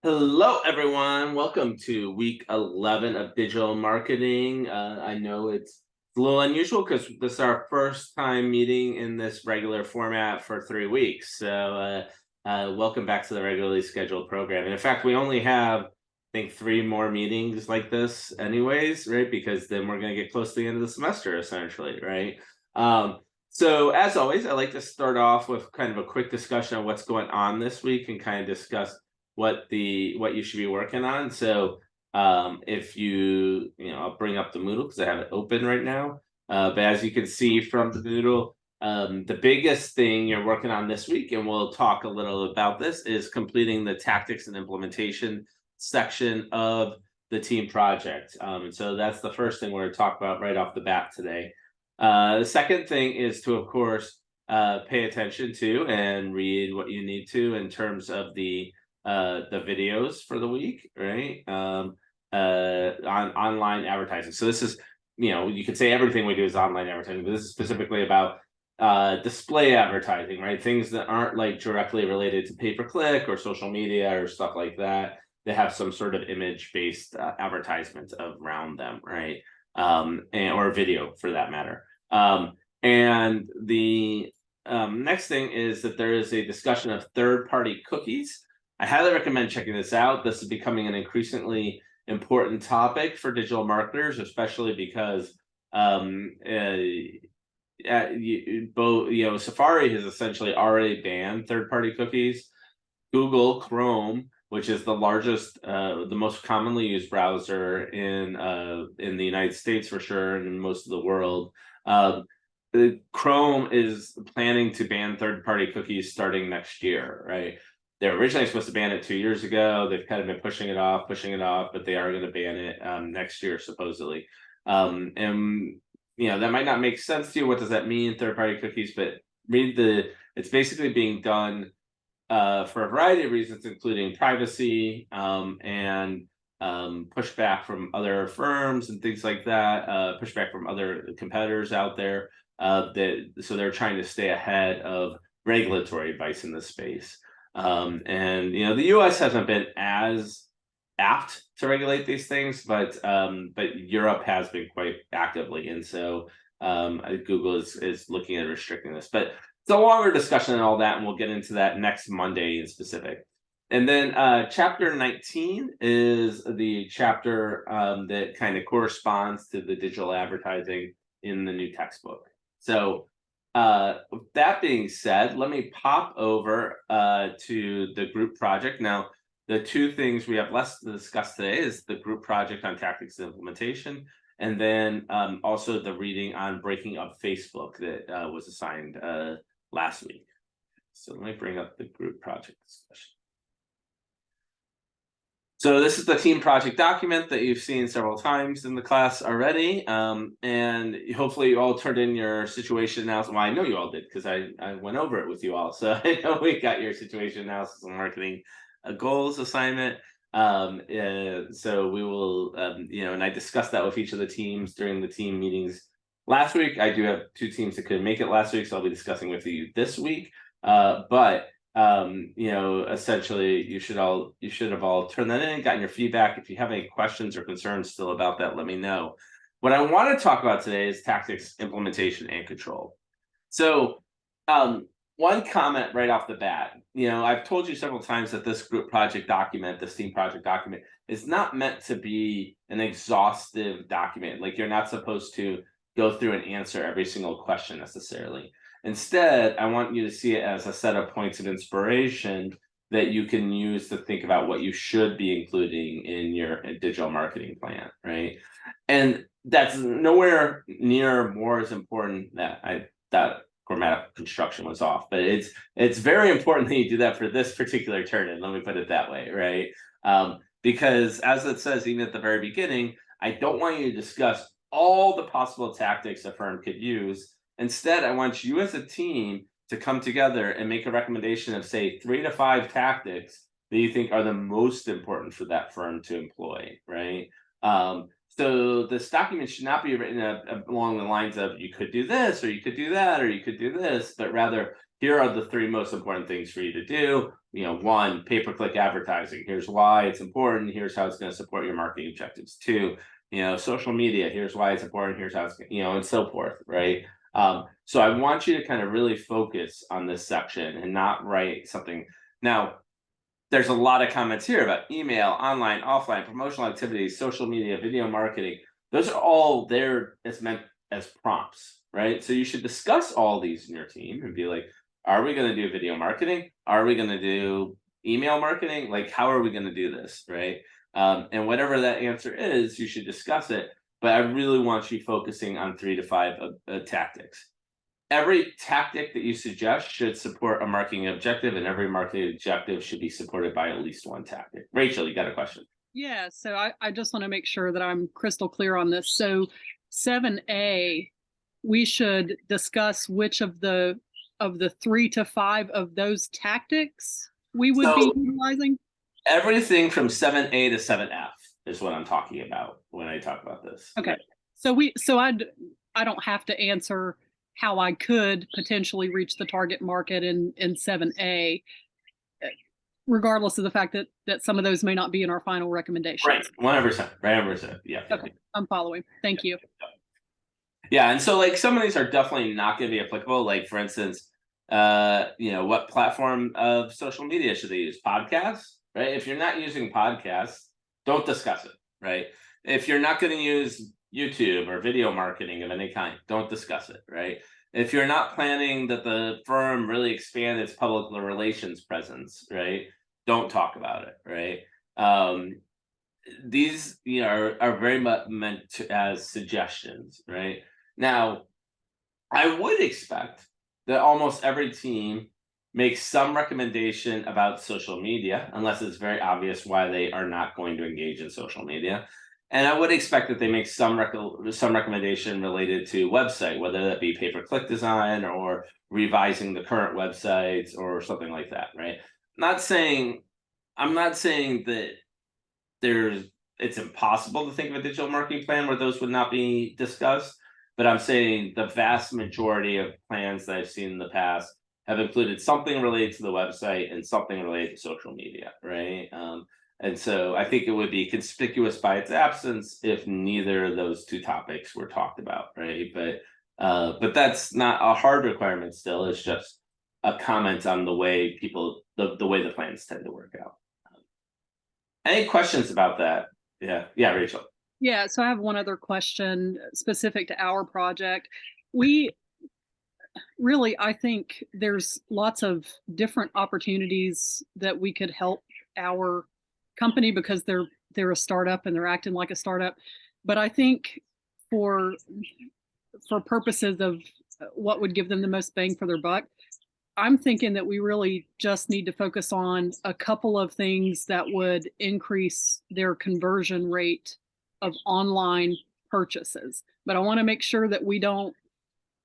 Hello, everyone. Welcome to week 11 of digital marketing. I know it's a little unusual because this is our first time meeting in this regular format for 3 weeks. Welcome back to the regularly scheduled program. And in fact, we only have, I think, three more meetings like this, anyways, right? Because then we're going to get close to the end of the semester, essentially, right? As always, I like to start off with kind of a quick discussion of what's going on this week and kind of discuss what you should be working on. If I'll bring up the Moodle because I have it open right now. But as you can see from the Moodle, the biggest thing you're working on this week, and we'll talk a little about this, is completing the tactics and implementation section of the team project. And so that's the first thing we're going to talk about right off the bat today. The second thing is to, of course, pay attention to and read what you need to in terms of the videos for the week, right? On online advertising. So this is, you could say everything we do is online advertising, but this is specifically about display advertising, right? Things that aren't like directly related to pay-per-click or social media or stuff like that. They have some sort of image-based advertisement around them, right? Or video for that matter. And the next thing is that there is a discussion of third-party cookies. I highly recommend checking this out. This is becoming an increasingly important topic for digital marketers, especially because Safari has essentially already banned third-party cookies. Google Chrome, which is the largest, the most commonly used browser in the United States for sure, and in most of the world, Chrome is planning to ban third-party cookies starting next year, right? They're originally supposed to ban it 2 years ago. They've kind of been pushing it off, but they are going to ban it next year, supposedly. That might not make sense to you. What does that mean, third-party cookies? But it's basically being done for a variety of reasons, including privacy and pushback from other firms and things like that, pushback from other competitors out there. So they're trying to stay ahead of regulatory advice in this space. The U.S. hasn't been as apt to regulate these things, but Europe has been quite actively, and so Google is looking at restricting this. But it's a longer discussion and all that, and we'll get into that next Monday in specific. And then chapter 19 is the chapter that kind of corresponds to the digital advertising in the new textbook. So with that being said, let me pop over to the group project. Now, the two things we have less to discuss today is the group project on tactics and implementation, and then also the reading on breaking up Facebook that was assigned last week. So let me bring up the group project discussion. So this is the team project document that you've seen several times in the class already. And hopefully you all turned in your situation analysis. Well, I know you all did because I went over it with you all. So I know we got your situation analysis and marketing goals assignment. So we will, and I discussed that with each of the teams during the team meetings last week. I do have two teams that couldn't make it last week, so I'll be discussing with you this week. Essentially you should have all turned that in, gotten your feedback. If you have any questions or concerns still about that, let me know. What I want to talk about today is tactics, implementation, and control. So one comment right off the bat, I've told you several times that this group project document, this team project document, is not meant to be an exhaustive document. Like, you're not supposed to go through and answer every single question necessarily. Instead, I want you to see it as a set of points of inspiration that you can use to think about what you should be including in your digital marketing plan, right? And that's nowhere near more as important that grammatical construction was off, but it's very important that you do that for this particular turn in. Let me put it that way, right? Because as it says even at the very beginning, I don't want you to discuss all the possible tactics a firm could use. Instead, I want you as a team to come together and make a recommendation of, say, 3 to 5 tactics that you think are the most important for that firm to employ, right? So this document should not be written along the lines of, you could do this, or you could do that, or you could do this, but rather, here are the 3 most important things for you to do. one, pay-per-click advertising. Here's why it's important. Here's how it's going to support your marketing objectives. Two, social media. Here's why it's important. Here's how it's, and so forth, right? So I want you to kind of really focus on this section and not write something. Now, there's a lot of comments here about email, online, offline, promotional activities, social media, video marketing. Those are all there as meant as prompts, right? So you should discuss all these in your team and be like, are we going to do video marketing? Are we going to do email marketing? Like, how are we going to do this, right? And whatever that answer is, you should discuss it. But I really want you focusing on 3 to 5 tactics. Every tactic that you suggest should support a marketing objective, and every marketing objective should be supported by at least one tactic. Rachel, you got a question? Yeah, so I just want to make sure that I'm crystal clear on this. So 7A, we should discuss which of the 3 to 5 of those tactics we would be utilizing. Everything from 7A to 7F is what I'm talking about when I talk about this. Okay. So I don't have to answer how I could potentially reach the target market in 7A, regardless of the fact that some of those may not be in our final recommendations. Right, 100%, 100%. Yeah. Okay, I'm following. Thank you. Yeah, and so like some of these are definitely not going to be applicable. Like for instance, what platform of social media should they use? Podcasts, right? If you're not using podcasts, don't discuss it, right? If you're not going to use YouTube or video marketing of any kind, don't discuss it, right? If you're not planning that the firm really expand its public relations presence, right? Don't talk about it, right? These are very much meant as suggestions, right? Now, I would expect that almost every team makes some recommendation about social media, unless it's very obvious why they are not going to engage in social media. And I would expect that they make some recommendation related to website, whether that be pay-per-click design or revising the current websites or something like that, right? I'm not saying that it's impossible to think of a digital marketing plan where those would not be discussed, but I'm saying the vast majority of plans that I've seen in the past have included something related to the website and something related to social media, right? And so I think it would be conspicuous by its absence if neither of those two topics were talked about, right? But that's not a hard requirement still. It's just a comment on the way the way the plans tend to work out. Any questions about that? Yeah, Rachel. Yeah, so I have one other question specific to our project. I think there's lots of different opportunities that we could help our company because they're a startup and they're acting like a startup. But I think for purposes of what would give them the most bang for their buck, I'm thinking that we really just need to focus on a couple of things that would increase their conversion rate of online purchases. But I want to make sure that we don't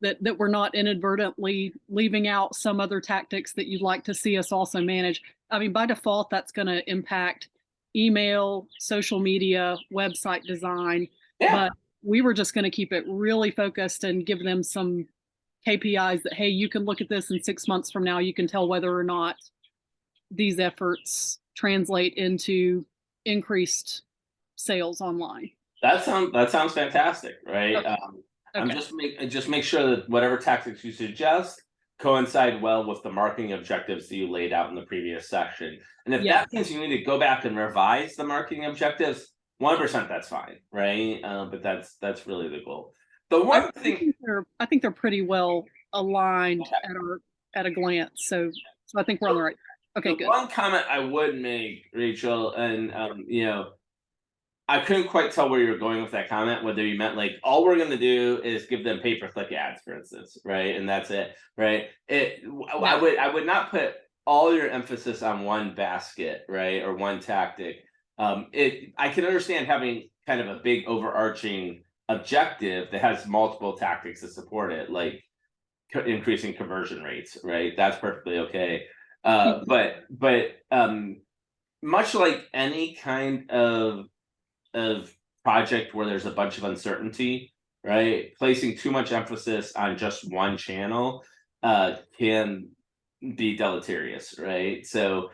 that we're not inadvertently leaving out some other tactics that you'd like to see us also manage. I mean, by default, that's going to impact email, social media, website design. Yeah. But we were just going to keep it really focused and give them some KPIs that, hey, you can look at this in 6 months from now. You can tell whether or not these efforts translate into increased sales online. That sounds fantastic, right? Okay. Just make sure that whatever tactics you suggest coincide well with the marketing objectives that you laid out in the previous section. And if that means you need to go back and revise the marketing objectives, 100%, that's fine, right? But that's really the goal. The one thing I think they're pretty well aligned at a glance. So I think we're on the right. Okay, good. One comment I would make, Rachel, and I couldn't quite tell where you were going with that comment, whether you meant like all we're going to do is give them pay-per-click ads, for instance, right? And that's it, right? I would not put all your emphasis on one basket, right, or one tactic. I can understand having kind of a big overarching objective that has multiple tactics to support it, like increasing conversion rates, right? That's perfectly okay. But much like any kind of project where there's a bunch of uncertainty, right? Placing too much emphasis on just one channel can be deleterious, right? So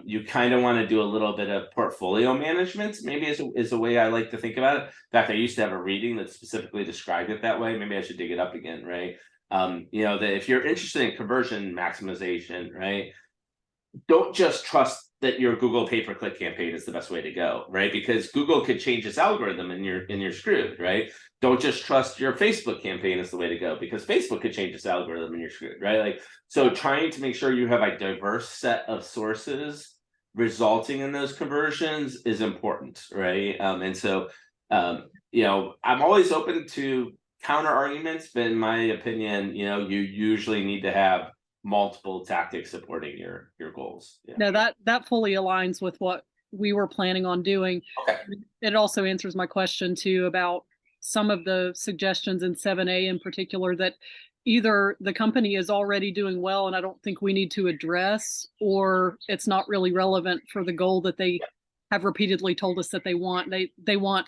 you kind of want to do a little bit of portfolio management, maybe is a way I like to think about it. In fact, I used to have a reading that specifically described it that way. Maybe I should dig it up again, right? That if you're interested in conversion maximization, right, don't just trust that your Google pay-per-click campaign is the best way to go, right? Because Google could change its algorithm and you're screwed, right? Don't just trust your Facebook campaign is the way to go because Facebook could change its algorithm and you're screwed, right? Like, so trying to make sure you have a diverse set of sources resulting in those conversions is important, right? I'm always open to counter arguments, but in my opinion, you usually need to have multiple tactics supporting your goals. Yeah. No, that fully aligns with what we were planning on doing. Okay. It also answers my question too about some of the suggestions in 7A in particular that either the company is already doing well and I don't think we need to address, or it's not really relevant for the goal that they have repeatedly told us that they want. They want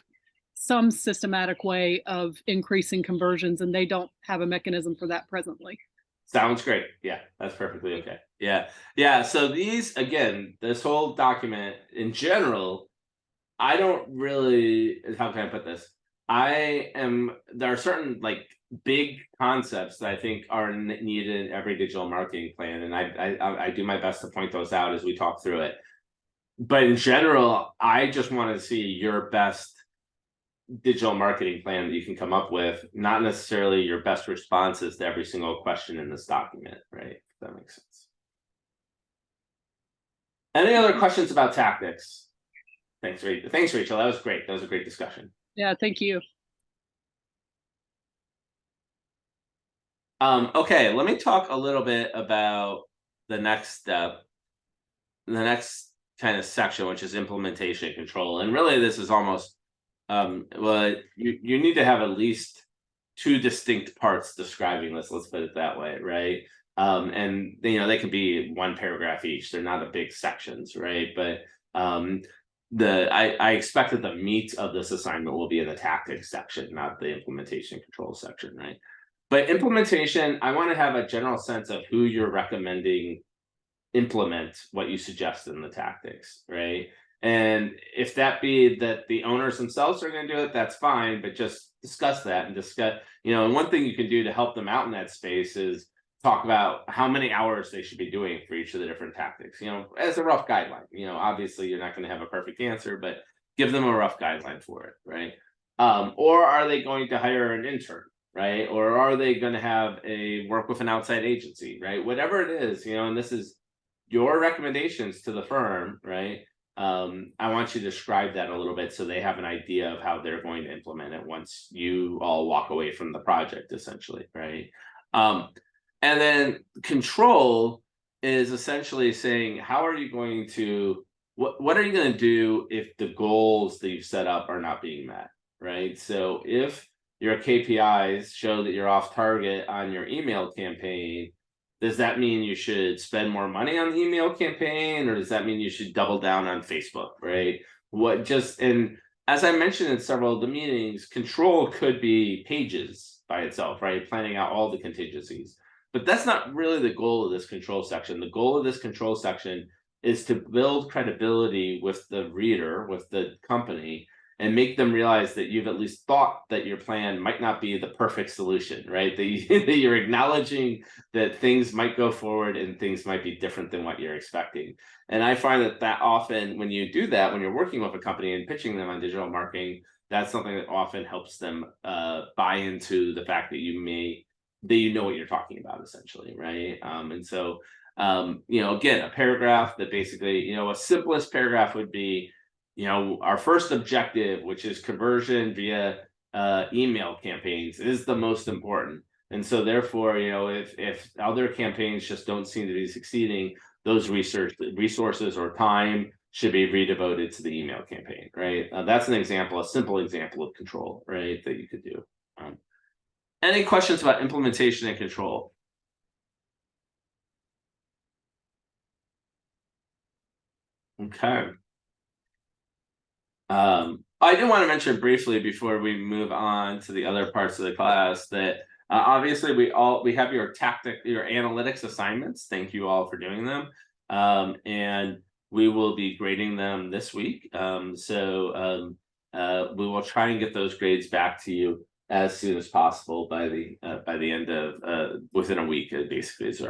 some systematic way of increasing conversions and they don't have a mechanism for that presently. Sounds great. Yeah, that's perfectly okay. Yeah. Yeah. So this whole document in general, I don't really, how can I put this? There are certain like big concepts that I think are needed in every digital marketing plan. And I do my best to point those out as we talk through it. But in general, I just want to see your best digital marketing plan that you can come up with, not necessarily your best responses to every single question in this document, right? If that makes sense. Any other questions about tactics? Thanks, Rachel. That was great. That was a great discussion. Yeah, thank you. Okay, let me talk a little bit about the next step, the next kind of section, which is implementation control. And really, this is almost well, you need to have at least two distinct parts describing this. Let's put it that way, right? And they can be one paragraph each. They're not a big sections, right? But I expect that the meat of this assignment will be in the tactics section, not the implementation control section, right? But implementation, I want to have a general sense of who you're recommending implement what you suggest in the tactics, right? And if that be that the owners themselves are going to do it, that's fine, but just discuss that and discuss, and one thing you can do to help them out in that space is talk about how many hours they should be doing for each of the different tactics, as a rough guideline. Obviously you're not going to have a perfect answer, but give them a rough guideline for it, right? Or are they going to hire an intern, right? Or are they going to have a work with an outside agency, right? Whatever it is, and this is your recommendations to the firm, right? I want you to describe that a little bit so they have an idea of how they're going to implement it once you all walk away from the project, essentially, right? And then control is essentially saying, how are you going to, what are you going to do if the goals that you've set up are not being met, right? So if your KPIs show that you're off target on your email campaign, does that mean you should spend more money on the email campaign, or does that mean you should double down on Facebook, right? And as I mentioned in several of the meetings, control could be pages by itself, right? Planning out all the contingencies. But that's not really the goal of this control section. The goal of this control section is to build credibility with the reader, with the company, and make them realize that you've at least thought that your plan might not be the perfect solution, right? That you're acknowledging that things might go forward and things might be different than what you're expecting. And I find that often when you do that, when you're working with a company and pitching them on digital marketing, that's something that often helps them buy into the fact that you know what you're talking about, essentially, right? Again, a paragraph that basically, a simplest paragraph would be, our first objective, which is conversion via email campaigns, is the most important. And so therefore, if other campaigns just don't seem to be succeeding, those resources or time should be redevoted to the email campaign, right? That's an example, a simple example of control, right, that you could do. Any questions about implementation and control? Okay. I do want to mention briefly before we move on to the other parts of the class that Obviously, we have your analytics assignments. Thank you all for doing them. And we will be grading them this week. We will try and get those grades back to you as soon as possible by the end of within a week. Basically, is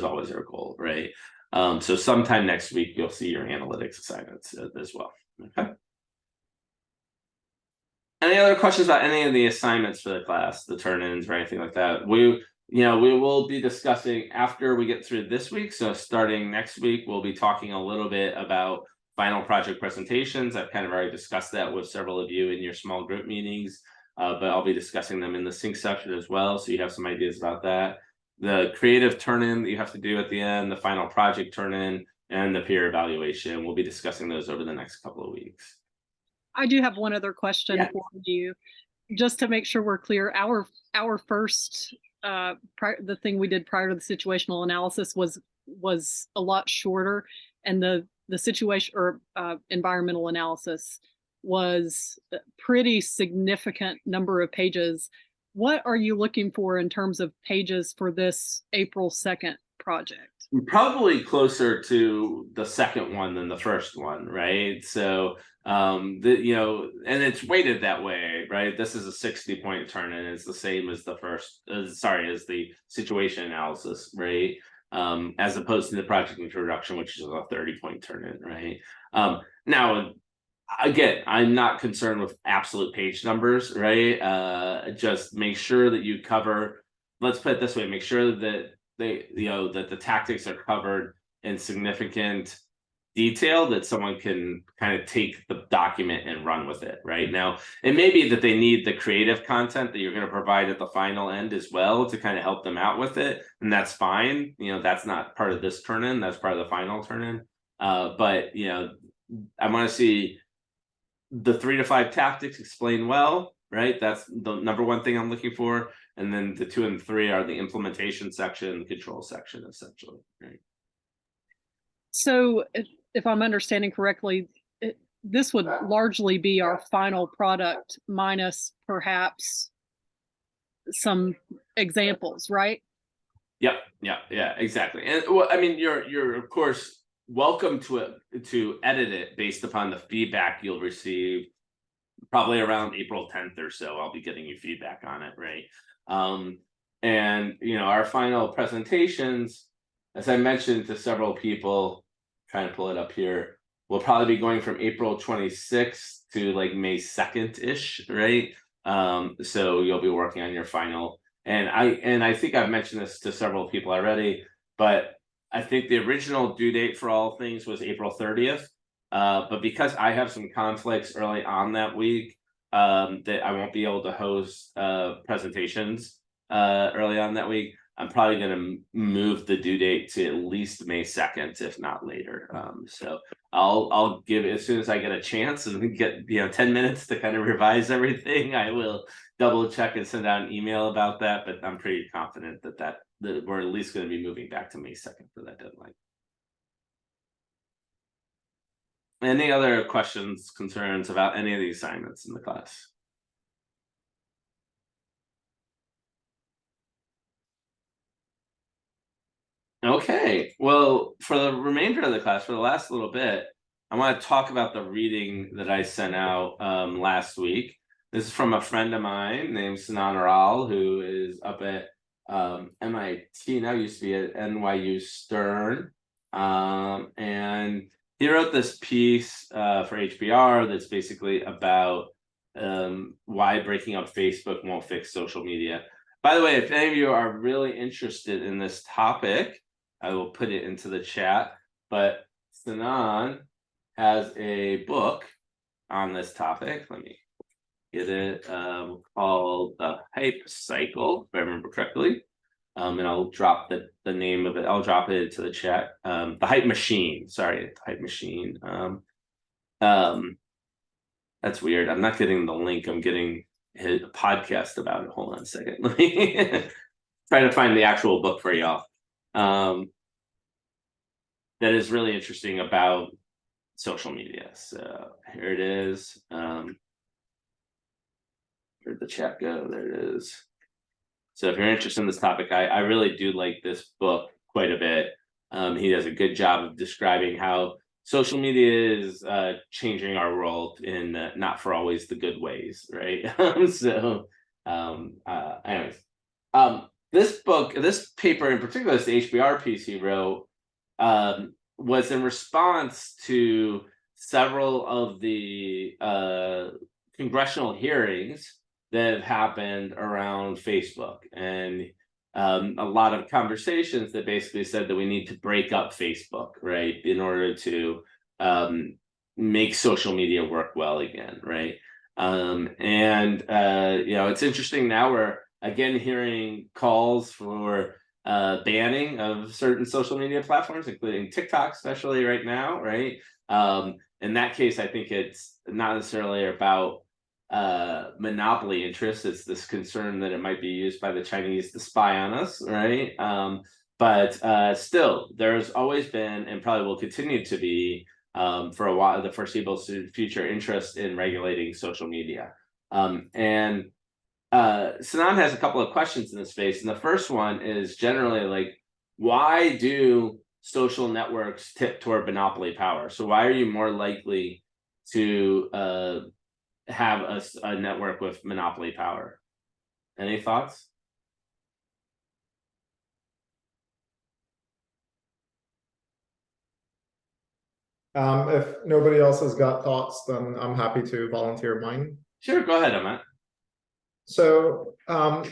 always our goal, right? So sometime next week you'll see your analytics assignments as well. Okay. Any other questions about any of the assignments for the class, the turn-ins or anything like that? We will be discussing after we get through this week. So starting next week, we'll be talking a little bit about final project presentations. I've kind of already discussed that with several of you in your small group meetings, but I'll be discussing them in the sync section as well. So you have some ideas about that. The creative turn-in that you have to do at the end, the final project turn-in, and the peer evaluation. We'll be discussing those over the next couple of weeks. I do have one other question for you, just to make sure we're clear. Our first the thing we did prior to the situational analysis was a lot shorter, and the situation or environmental analysis was a pretty significant number of pages. What are you looking for in terms of pages for this April 2nd project? Probably closer to the second one than the first one, right? So and it's weighted that way, right? This is a 60-point turn-in. It's the same as the first, as the situation analysis, right? As opposed to the project introduction, which is a 30-point turn-in, right? Now, again, I'm not concerned with absolute page numbers, right? Just make sure that you cover. Let's put it this way: make sure that that the tactics are covered in significant detail, that someone can kind of take the document and run with it. Right now, it may be that they need the creative content that you're going to provide at the final end as well to kind of help them out with it, and that's fine. That's not part of this turn-in. That's part of the final turn-in. But I want to see the 3 to 5 tactics explained well, right? That's the number one thing I'm looking for. And then the 2 and 3 are the implementation section, the control section, essentially, right? So if I'm understanding correctly, this would largely be our final product minus perhaps some examples, right? Yep. Yeah, exactly. And well, I mean, you're of course welcome to edit it based upon the feedback you'll receive probably around April 10th or so. I'll be getting you feedback on it, right? And our final presentations, as I mentioned to several people, trying to pull it up here, will probably be going from April 26th to like May 2nd ish, right? So you'll be working on your final, and I think I've mentioned this to several people already, but I think the original due date for all things was April 30th. But because I have some conflicts early on that week, that I won't be able to host presentations early on that week, I'm probably going to move the due date to at least May 2nd, if not later. So I'll give it as soon as I get a chance and get 10 minutes to kind of revise everything. I will double check and send out an email about that, but I'm pretty confident that we're at least going to be moving back to May 2nd for that deadline. Any other questions, concerns about any of the assignments in the class? Okay, well, for the remainder of the class, for the last little bit, I want to talk about the reading that I sent out last week. This is from a friend of mine named Sinan Aral, who is up at MIT now, used to be at NYU Stern. And he wrote this piece for HBR that's basically about why breaking up Facebook won't fix social media. By the way, if any of you are really interested in this topic, I will put it into the chat. But Sinan has a book on this topic. Let me get it, called The Hype Cycle, if I remember correctly. And I'll drop the name of it. I'll drop it into the chat. The Hype Machine. Sorry, The Hype Machine. That's weird. I'm not getting the link. I'm getting a podcast about it. Hold on a second. Let me try to find the actual book for y'all. That is really interesting about social media. So here it is. Where'd the chat go? There it is. So if you're interested in this topic, I really do like this book quite a bit. He does a good job of describing how social media is changing our world in not for always the good ways, right? Anyways, this book, this paper in particular, this HBR piece he wrote, was in response to several of the congressional hearings that have happened around Facebook, and a lot of conversations that basically said that we need to break up Facebook, right, in order to make social media work well again, right? And it's interesting now we're again hearing calls for banning of certain social media platforms, including TikTok, especially right now, right? In that case, I think it's not necessarily about monopoly interests. It's this concern that it might be used by the Chinese to spy on us, right? But still, there's always been and probably will continue to be for a while the foreseeable future interest in regulating social media. And Sinan has a couple of questions in this space, and the first one is generally like, why do social networks tip toward monopoly power? So why are you more likely to have a network with monopoly power? Any thoughts? If nobody else has got thoughts, then I'm happy to volunteer mine. Sure, go ahead, Amit. So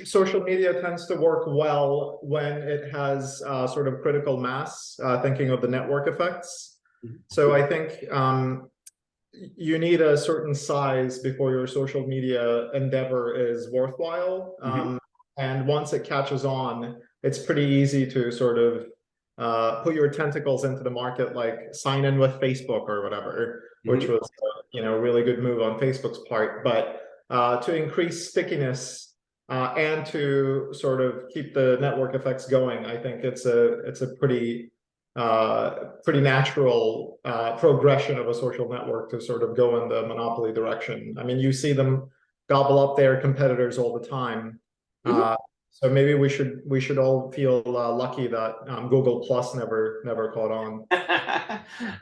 social media tends to work well when it has sort of critical mass, thinking of the network effects. Mhm. So I think you need a certain size before your social media endeavor is worthwhile. And once it catches on, it's pretty easy to sort of put your tentacles into the market, like sign in with Facebook or whatever, which was a really good move on Facebook's part. But to increase stickiness and to sort of keep the network effects going, I think it's a pretty natural progression of a social network to sort of go in the monopoly direction. I mean, you see them gobble up their competitors all the time. So maybe we should all feel lucky that Google Plus never caught on.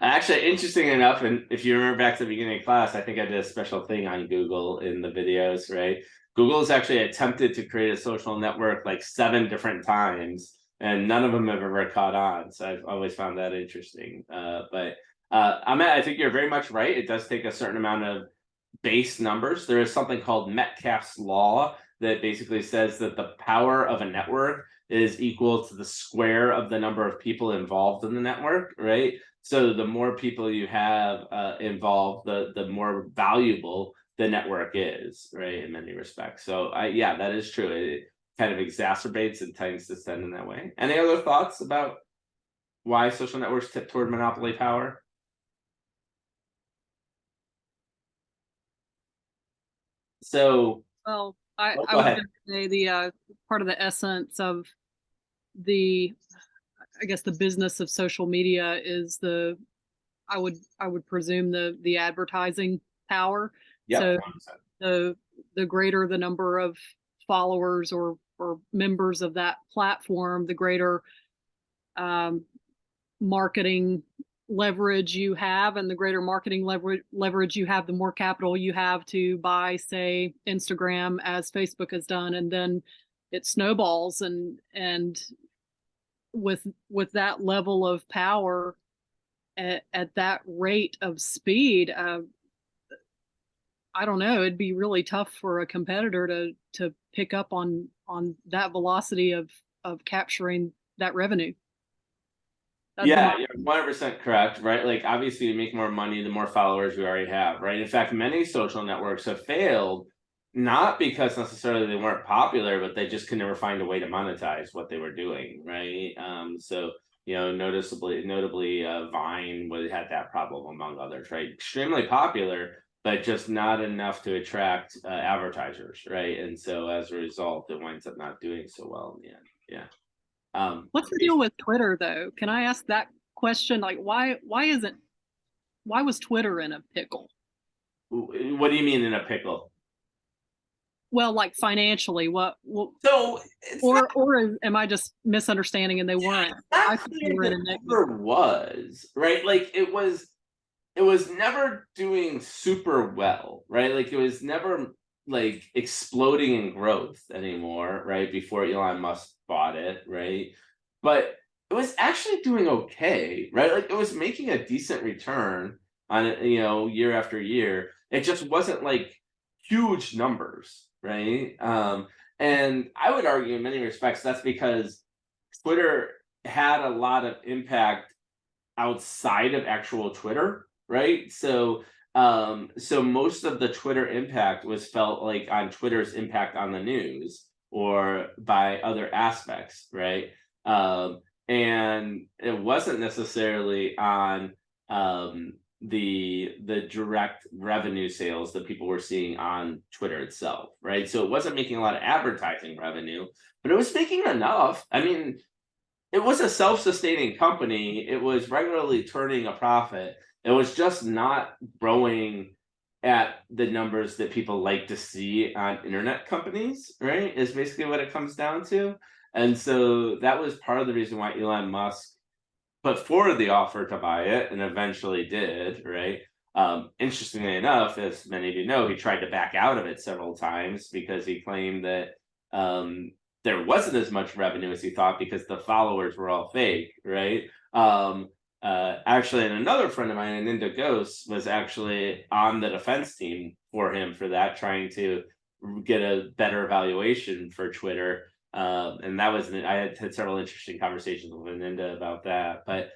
Actually, interesting enough, and if you remember back to the beginning of class, I think I did a special thing on Google in the videos, right? Google has actually attempted to create a social network like 7 different times, and none of them have ever caught on. So I've always found that interesting. But Ahmet, I think you're very much right. It does take a certain amount of base numbers. There is something called Metcalfe's law that basically says that the power of a network is equal to the square of the number of people involved in the network, right? So the more people you have involved, the more valuable the network is, right? In many respects. So yeah, that is true. It kind of exacerbates and tends to send in that way. Any other thoughts about why social networks tip toward monopoly power? So Well, I go was ahead. going to say the part of the essence of the, I guess, the business of social media is I would presume the advertising power. Yep. So the greater the number of followers or members of that platform, the greater marketing leverage you have, and the greater marketing leverage you have, the more capital you have to buy, say, Instagram, as Facebook has done, and then it snowballs. And with that level of power at that rate of speed, I don't know, it'd be really tough for a competitor to pick up on that velocity of capturing that revenue. That'd be Yeah, my you're 100% correct, right? Like, obviously, you make more money the more followers you already have, right? In fact, many social networks have failed not because necessarily they weren't popular, but they just could never find a way to monetize what they were doing, right? So notably, Vine had that problem among others, right? Extremely popular, but just not enough to attract advertisers, right? And so as a result, it winds up not doing so well in the end. Yeah. What's the deal with Twitter, though? Can I ask that question? Like, why was Twitter in a pickle? What do you mean in a pickle? Well, like financially, what So it's not, am I just misunderstanding and they weren't? I not thought clear they were in that a it negative. ever was, right? Like it was never doing super well, right? Like it was never like exploding in growth anymore, right? Before Elon Musk bought it, right? But it was actually doing okay, right? Like it was making a decent return on it, year after year. It just wasn't like huge numbers, right? And I would argue in many respects that's because Twitter had a lot of impact outside of actual Twitter, right? So most of the Twitter impact was felt like on Twitter's impact on the news or by other aspects, right? And it wasn't necessarily on the direct revenue sales that people were seeing on Twitter itself, right? So it wasn't making a lot of advertising revenue, but it was making enough. I mean, it was a self-sustaining company. It was regularly turning a profit. It was just not growing at the numbers that people like to see on internet companies, right? Is basically what it comes down to. And so that was part of the reason why Elon Musk put forward the offer to buy it and eventually did, right? Interestingly enough, as many of you know, he tried to back out of it several times because he claimed that there wasn't as much revenue as he thought because the followers were all fake, right? Actually, and another friend of mine, Aninda Ghost, was actually on the defense team for him for that, trying to get a better valuation for Twitter. And that was I had several interesting conversations with Aninda about that, but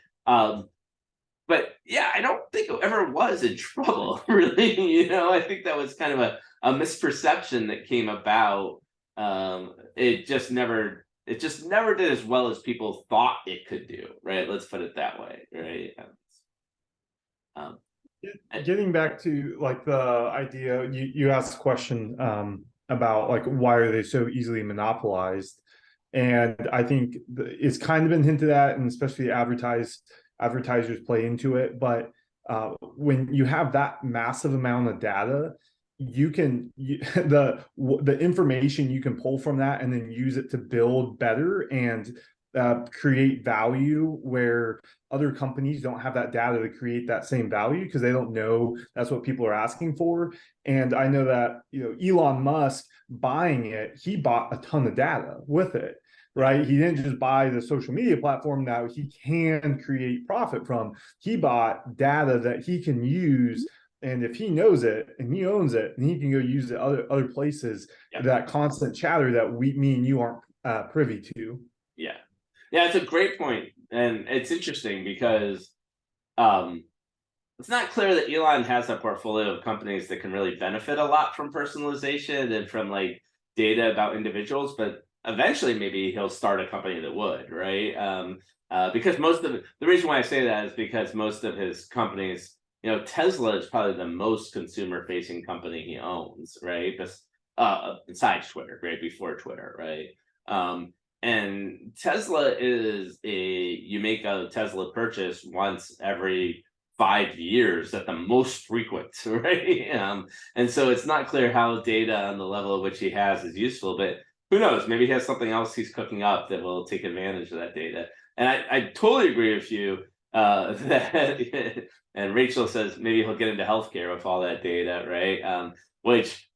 yeah, I don't think it ever was in trouble, really. I think that was kind of a misperception that came about. It just never did as well as people thought it could do, right? Let's put it that way, right? Um, Getting back to like the idea, you asked a question about like why are they so easily monopolized, and I think it's kind of been hinted at, and especially advertisers play into it. But when you have that massive amount of data, the information you can pull from that and then use it to build better and create value where other companies don't have that data to create that same value because they don't know that's what people are asking for. And I know that Elon Musk buying it, he bought a ton of data with it, right? He didn't just buy the social media platform that he can create profit from. He bought data that he can use, and if he knows it and he owns it, and he can go use it other places. Yeah. That constant chatter that me and you aren't privy to. Yeah. Yeah, it's a great point. And it's interesting because it's not clear that Elon has a portfolio of companies that can really benefit a lot from personalization and from like data about individuals, but eventually maybe he'll start a company that would, right? Because the reason why I say that is because most of his companies, Tesla is probably the most consumer facing company he owns, right? Besides Twitter, right? Before Twitter, right? And Tesla you make a Tesla purchase once every 5 years at the most frequent, right? And so it's not clear how data on the level of which he has is useful, but who knows? Maybe he has something else he's cooking up that will take advantage of that data. And I totally agree with you that, and Rachel says maybe he'll get into healthcare with all that data, right? Which,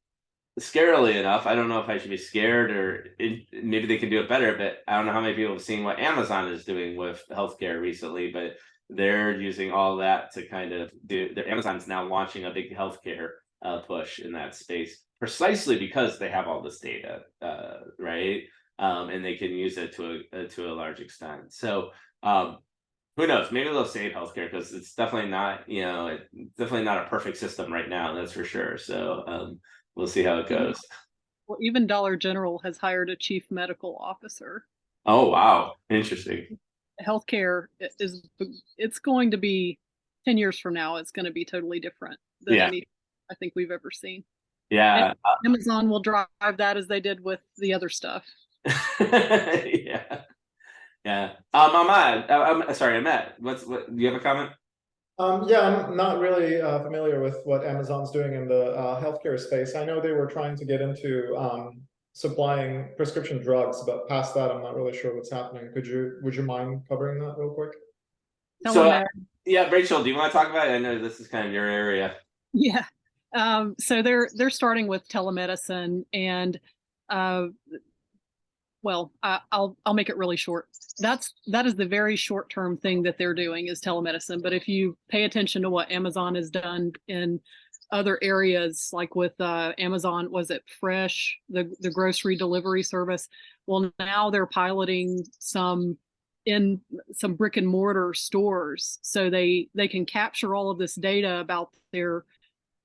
scarily enough, I don't know if I should be scared or maybe they can do it better, but I don't know how many people have seen what Amazon is doing with healthcare recently, but they're using all that to kind of Amazon's now launching a big healthcare push in that space precisely because they have all this data, right? And they can use it to a large extent. So who knows? Maybe they'll save healthcare because it's definitely not, definitely not a perfect system right now. That's for sure. So we'll see how it goes. Well, even Dollar General has hired a chief medical officer. Oh, wow. Interesting. Healthcare it's going to be 10 years from now. It's going to be totally different than anything I think we've ever seen. Yeah. And Amazon will drive that as they did with the other stuff. Yeah. Yeah. Ahmad, I'm sorry, Ahmed. What do you have a comment? Yeah, I'm not really familiar with what Amazon's doing in the healthcare space. I know they were trying to get into supplying prescription drugs, but past that, I'm not really sure what's happening. Would you mind covering that real quick? So, Telemed, yeah, Rachel, do you want to talk about it? I know this is kind of your area. yeah. So they're starting with telemedicine, and uh, well, I'll make it really short. That is the very short term thing that they're doing is telemedicine. But if you pay attention to what Amazon has done in other areas, like with Amazon, was it Fresh, the grocery delivery service? Well, now they're piloting some in some brick and mortar stores, so they can capture all of this data about their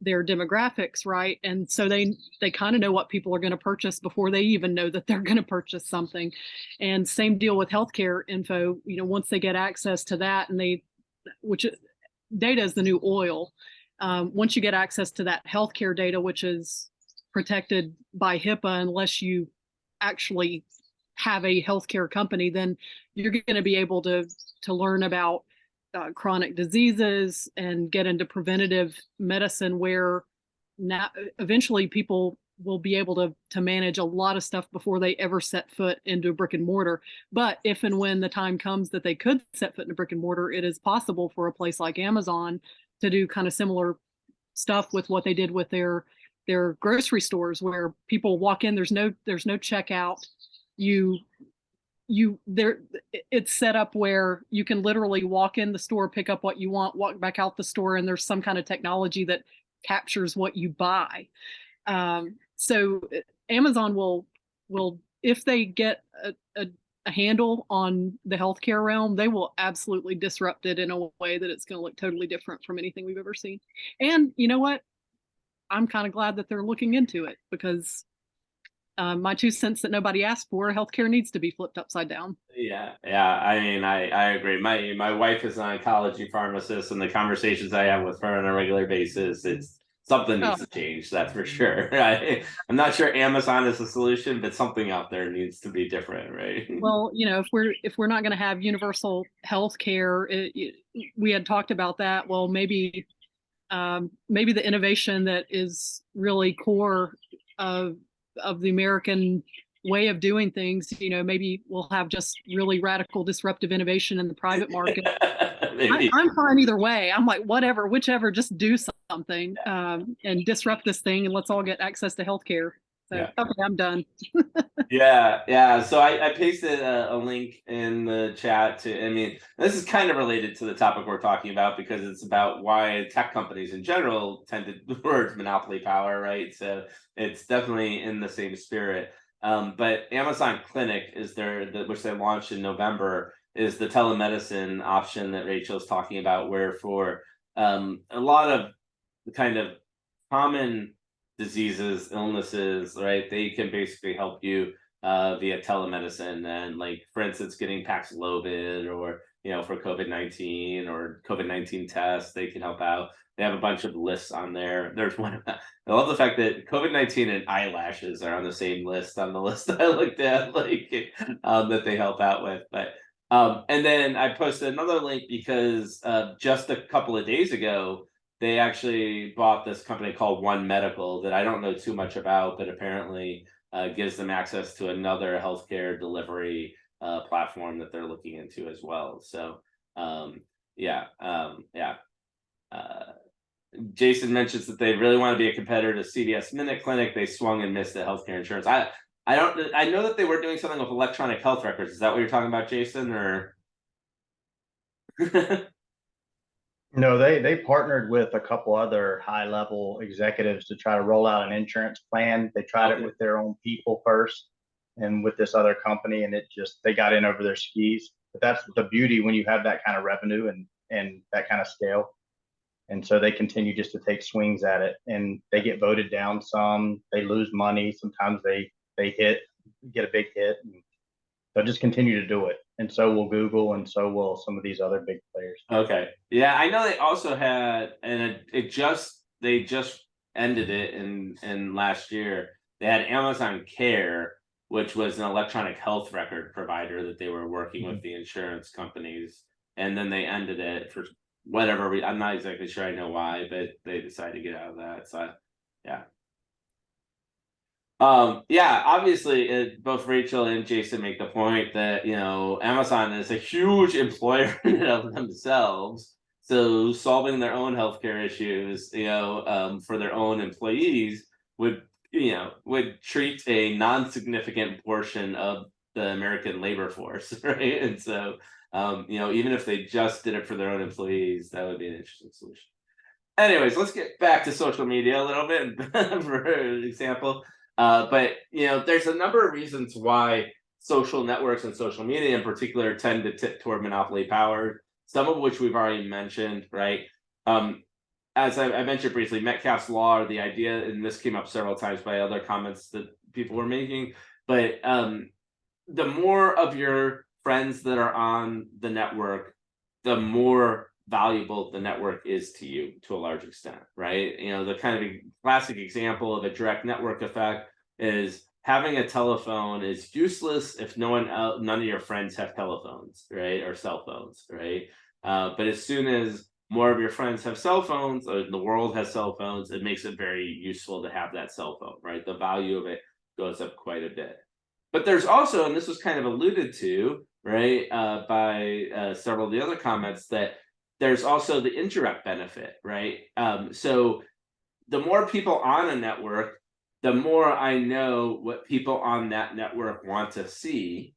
demographics, right? And so they kind of know what people are going to purchase before they even know that they're going to purchase something. And same deal with healthcare info. You know, once they get access to that, and which data is the new oil. Once you get access to that healthcare data, which is protected by HIPAA, unless you actually have a healthcare company, then you're going to be able to learn about chronic diseases and get into preventative medicine, where now eventually people will be able to manage a lot of stuff before they ever set foot into a brick and mortar. But if and when the time comes that they could set foot in a brick and mortar, it is possible for a place like Amazon to do kind of similar stuff with what they did with their grocery stores, where people walk in, there's no checkout. It's set up where you can literally walk in the store, pick up what you want, walk back out the store, and there's some kind of technology that captures what you buy. So Amazon will, if they get a handle on the healthcare realm, they will absolutely disrupt it in a way that it's going to look totally different from anything we've ever seen. And you know what? I'm kind of glad that they're looking into it, because my 2 cents that nobody asked for, healthcare needs to be flipped upside down. Yeah, I mean, I agree. My wife is an oncology pharmacist, and the conversations I have with her on a regular basis, it's something needs to change. That's for sure. I'm not sure Amazon is the solution, but something out there needs to be different, right? Well, you know, if we're not going to have universal health care, we had talked about that. Well, maybe the innovation that is really core of the American way of doing things, you know, maybe we'll have just really radical disruptive innovation in the private market. I'm fine either way. I'm like, whatever, whichever, just do something and disrupt this thing, and let's all get access to healthcare. So, Yeah. okay, I'm done. Yeah. So I pasted a link in the chat I mean, this is kind of related to the topic we're talking about, because it's about why tech companies in general tend to towards monopoly power, right? So it's definitely in the same spirit. But Amazon Clinic is which they launched in November, is the telemedicine option that Rachel's talking about, where for a lot of the kind of common diseases, illnesses, right? They can basically help you via telemedicine, and like, for instance, getting Paxlovid, or for COVID-19 or COVID-19 tests, they can help out. They have a bunch of lists on there. There's one. I love the fact that COVID-19 and eyelashes are on the same list on the list I looked at, like that they help out with. But and then I posted another link because just a couple of days ago, they actually bought this company called One Medical that I don't know too much about, but apparently gives them access to another healthcare delivery platform that they're looking into as well. So yeah. Jason mentions that they really want to be a competitor to CVS Minute Clinic. They swung and missed the healthcare insurance. I know that they were doing something with electronic health records. Is that what you're talking about, Jason, or? No, they partnered with a couple other high level executives to try to roll out an insurance plan. They tried it with their own people first and with this other company, and they got in over their skis. But that's the beauty when you have that kind of revenue and that kind of scale. And so they continue just to take swings at it, and they get voted down some, they lose money. Sometimes they get a big hit, and they'll just continue to do it. And so will Google, and so will some of these other big players. Okay. Yeah, I know they also had, and they just ended it in last year. They had Amazon Care, which was an electronic health record provider that they were working with the insurance companies, and then they ended it for whatever I'm not exactly sure I know why, but they decided to get out of that. So yeah. Yeah, obviously both Rachel and Jason make the point that, Amazon is a huge employer in and of themselves. So solving their own healthcare issues, for their own employees would treat a non-significant portion of the American labor force, right? And so, even if they just did it for their own employees, that would be an interesting solution. Anyways, let's get back to social media a little bit for an example. But there's a number of reasons why social networks and social media in particular tend to tip toward monopoly power, some of which we've already mentioned, right? As I mentioned briefly, Metcalfe's law, or the idea, and this came up several times by other comments that people were making, but the more of your friends that are on the network, the more valuable the network is to you to a large extent, right? The kind of classic example of a direct network effect is having a telephone is useless if none of your friends have telephones, right? Or cell phones, right? But as soon as more of your friends have cell phones, or the world has cell phones, it makes it very useful to have that cell phone, right? The value of it goes up quite a bit. But there's also, and this was kind of alluded to, right, by several of the other comments, that there's also the indirect benefit, right? So the more people on a network, the more I know what people on that network want to see,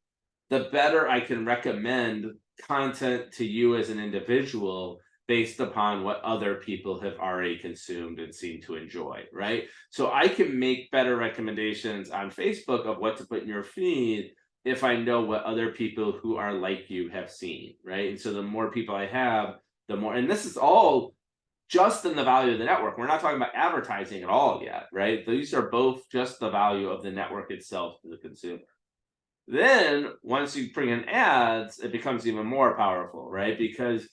the better I can recommend content to you as an individual based upon what other people have already consumed and seem to enjoy, right? So I can make better recommendations on Facebook of what to put in your feed if I know what other people who are like you have seen, right? And so the more people I have, the more, and this is all just in the value of the network. We're not talking about advertising at all yet, right? These are both just the value of the network itself to the consumer. Then once you bring in ads, it becomes even more powerful, right? Because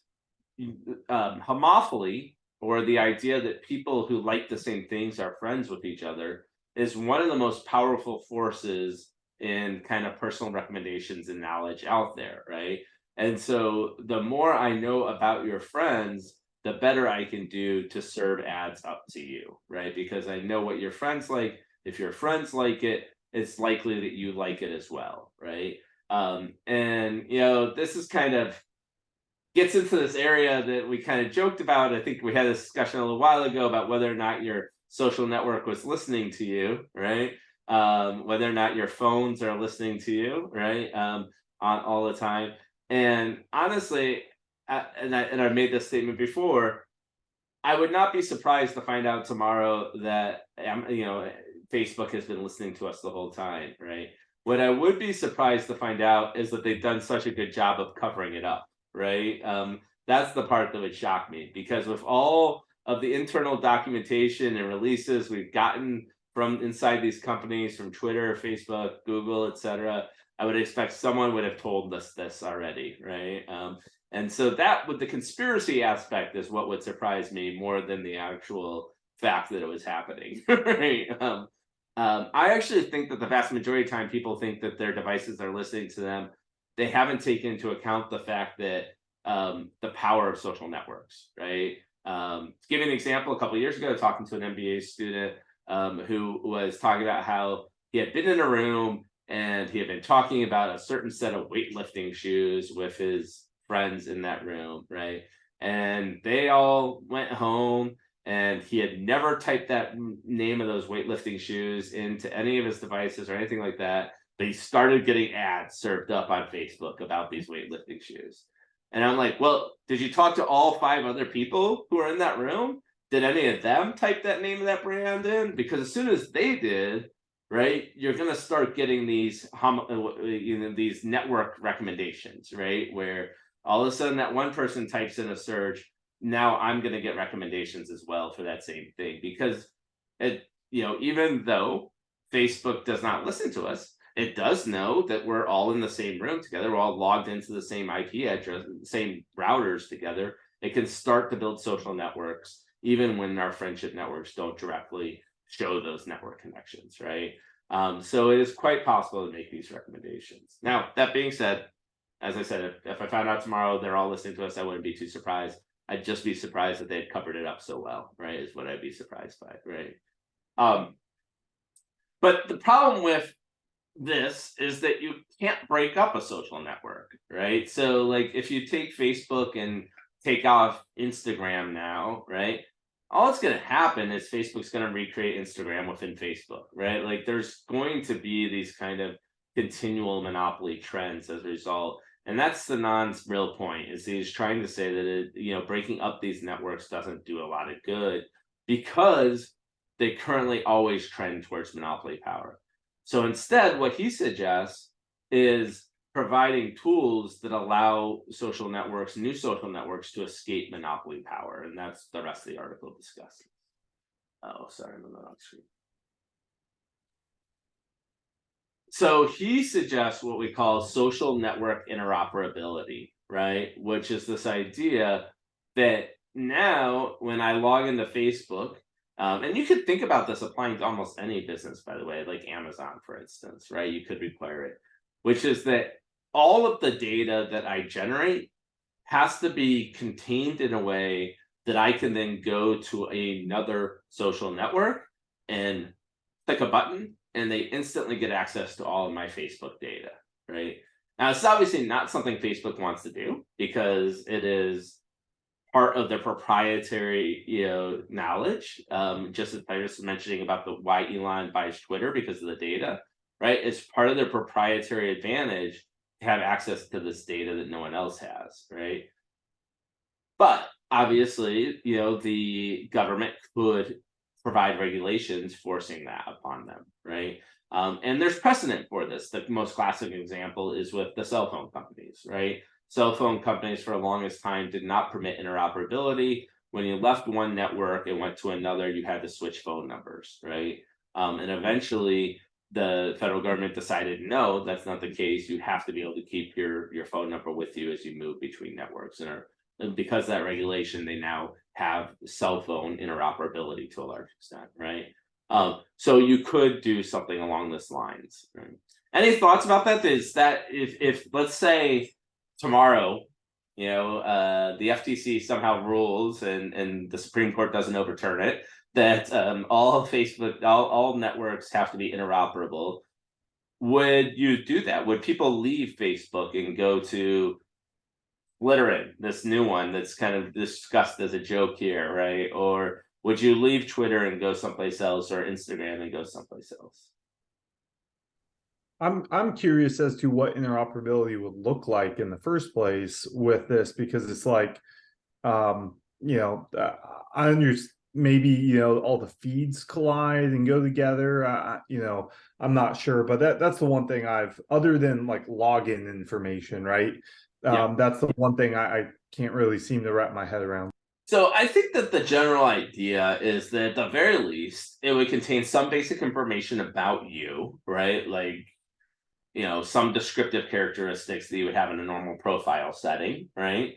homophily, or the idea that people who like the same things are friends with each other, is one of the most powerful forces in kind of personal recommendations and knowledge out there, right? And so the more I know about your friends, the better I can do to serve ads up to you, right? Because I know what your friends like. If your friends like it, it's likely that you like it as well, right? And this is kind of gets into this area that we kind of joked about. I think we had a discussion a little while ago about whether or not your social network was listening to you, right? Whether or not your phones are listening to you, right? On all the time. And honestly, and I made this statement before, I would not be surprised to find out tomorrow that Facebook has been listening to us the whole time, right? What I would be surprised to find out is that they've done such a good job of covering it up, right? That's the part that would shock me, because with all of the internal documentation and releases we've gotten from inside these companies, from Twitter, Facebook, Google, etc., I would expect someone would have told us this already, right? And so that, with the conspiracy aspect, is what would surprise me more than the actual fact that it was happening. Right? I actually think that the vast majority of time people think that their devices are listening to them. They haven't taken into account the fact that the power of social networks, right? To give you an example, a couple of years ago, talking to an MBA student who was talking about how he had been in a room and he had been talking about a certain set of weightlifting shoes with his friends in that room, right? And they all went home, and he had never typed that name of those weightlifting shoes into any of his devices or anything like that. But he started getting ads served up on Facebook about these weightlifting shoes. And I'm like, well, did you talk to all 5 other people who are in that room? Did any of them type that name of that brand in? Because as soon as they did, right, you're going to start getting these these network recommendations, right? Where all of a sudden that one person types in a search, now I'm going to get recommendations as well for that same thing, because even though Facebook does not listen to us, it does know that we're all in the same room together. We're all logged into the same IP address, same routers together. It can start to build social networks, even when our friendship networks don't directly show those network connections, right? So it is quite possible to make these recommendations. Now, that being said, as I said, if I found out tomorrow they're all listening to us, I wouldn't be too surprised. I'd just be surprised that they'd covered it up so well, right? Is what I'd be surprised by, right? But the problem with this is that you can't break up a social network, right? So like if you take Facebook and take off Instagram now, right? All it's going to happen is Facebook's going to recreate Instagram within Facebook, right? Like there's going to be these kind of continual monopoly trends as a result. And that's the non's real point, is he's trying to say that breaking up these networks doesn't do a lot of good because they currently always trend towards monopoly power. So instead, what he suggests is providing tools that allow social networks, new social networks, to escape monopoly power. And that's the rest of the article discussing. Oh, sorry, I'm on the wrong screen. So he suggests what we call social network interoperability, right? Which is this idea that now when I log into Facebook, and you could think about this applying to almost any business, by the way, like Amazon, for instance, right? You could require it, which is that all of the data that I generate has to be contained in a way that I can then go to another social network and click a button and they instantly get access to all of my Facebook data, right? Now, it's obviously not something Facebook wants to do because it is part of their proprietary, knowledge. Just as I was mentioning about why Elon buys Twitter because of the data, right? It's part of their proprietary advantage to have access to this data that no one else has, right? But obviously, the government could provide regulations forcing that upon them, right? And there's precedent for this. The most classic example is with the cell phone companies, right? Cell phone companies for the longest time did not permit interoperability. When you left one network and went to another, you had to switch phone numbers, right? And eventually the federal government decided, no, that's not the case. You have to be able to keep your phone number with you as you move between networks. And because of that regulation, they now have cell phone interoperability to a large extent, right? So you could do something along these lines, right? Any thoughts about that? Is that if let's say tomorrow, the FTC somehow rules and the Supreme Court doesn't overturn it, that all Facebook, all networks have to be interoperable, would you do that? Would people leave Facebook and go to Glitterin, this new one that's kind of discussed as a joke here, right? Or would you leave Twitter and go someplace else, or Instagram and go someplace else? I'm curious as to what interoperability would look like in the first place with this, because it's like, I understand maybe all the feeds collide and go together. I'm not sure, but that's the one thing other than like login information, right? That's the one thing I can't really seem to wrap my head around. So I think that the general idea is that at the very least, it would contain some basic information about you, right? Like, some descriptive characteristics that you would have in a normal profile setting, right?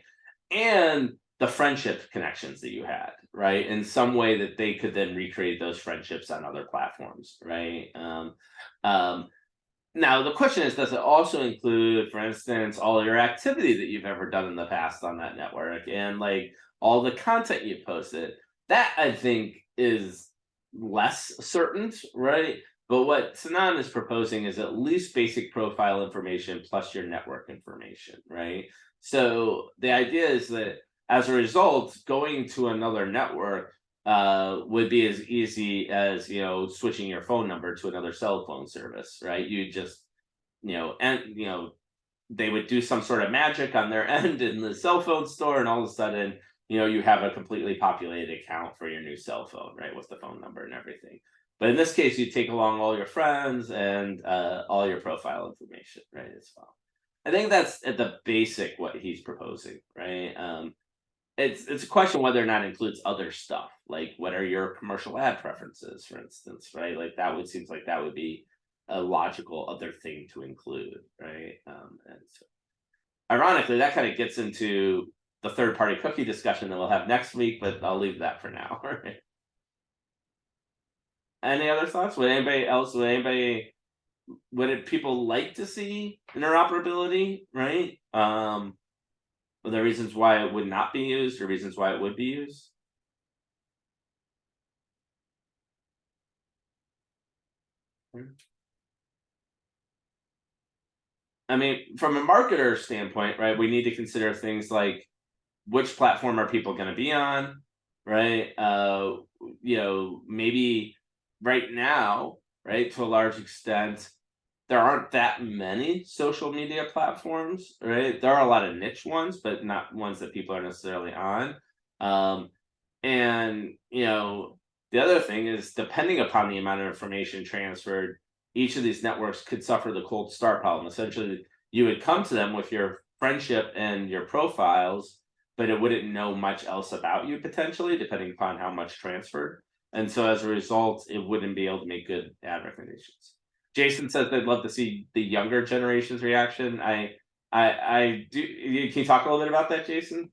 And the friendship connections that you had, right? In some way that they could then recreate those friendships on other platforms, right? Now, the question is, does it also include, for instance, all your activity that you've ever done in the past on that network and like all the content you posted? That I think is less certain, right? But what Sinan is proposing is at least basic profile information plus your network information, right? So the idea is that as a result, going to another network would be as easy as switching your phone number to another cell phone service, right? You just they would do some sort of magic on their end in the cell phone store, and all of a sudden you have a completely populated account for your new cell phone, right, with the phone number and everything. But in this case, you take along all your friends and all your profile information, right, as well. I think that's at the basic what he's proposing, right? It's a question whether or not it includes other stuff, like what are your commercial ad preferences, for instance, right? Like seems like that would be a logical other thing to include, right? And so, ironically, that kind of gets into the third-party cookie discussion that we'll have next week, but I'll leave that for now. Right? Any other thoughts? Would people like to see interoperability, right? Are there reasons why it would not be used or reasons why it would be used? I mean, from a marketer standpoint, right, we need to consider things like which platform are people going to be on, right? Maybe right now, right, to a large extent, there aren't that many social media platforms, right? There are a lot of niche ones, but not ones that people are necessarily on. Um, and the other thing is, depending upon the amount of information transferred, each of these networks could suffer the cold start problem. Essentially, you would come to them with your friendship and your profiles, but it wouldn't know much else about you potentially, depending upon how much transferred. And so as a result, it wouldn't be able to make good ad recommendations. Jason says they'd love to see the younger generation's reaction. I do. Can you talk a little bit about that, Jason?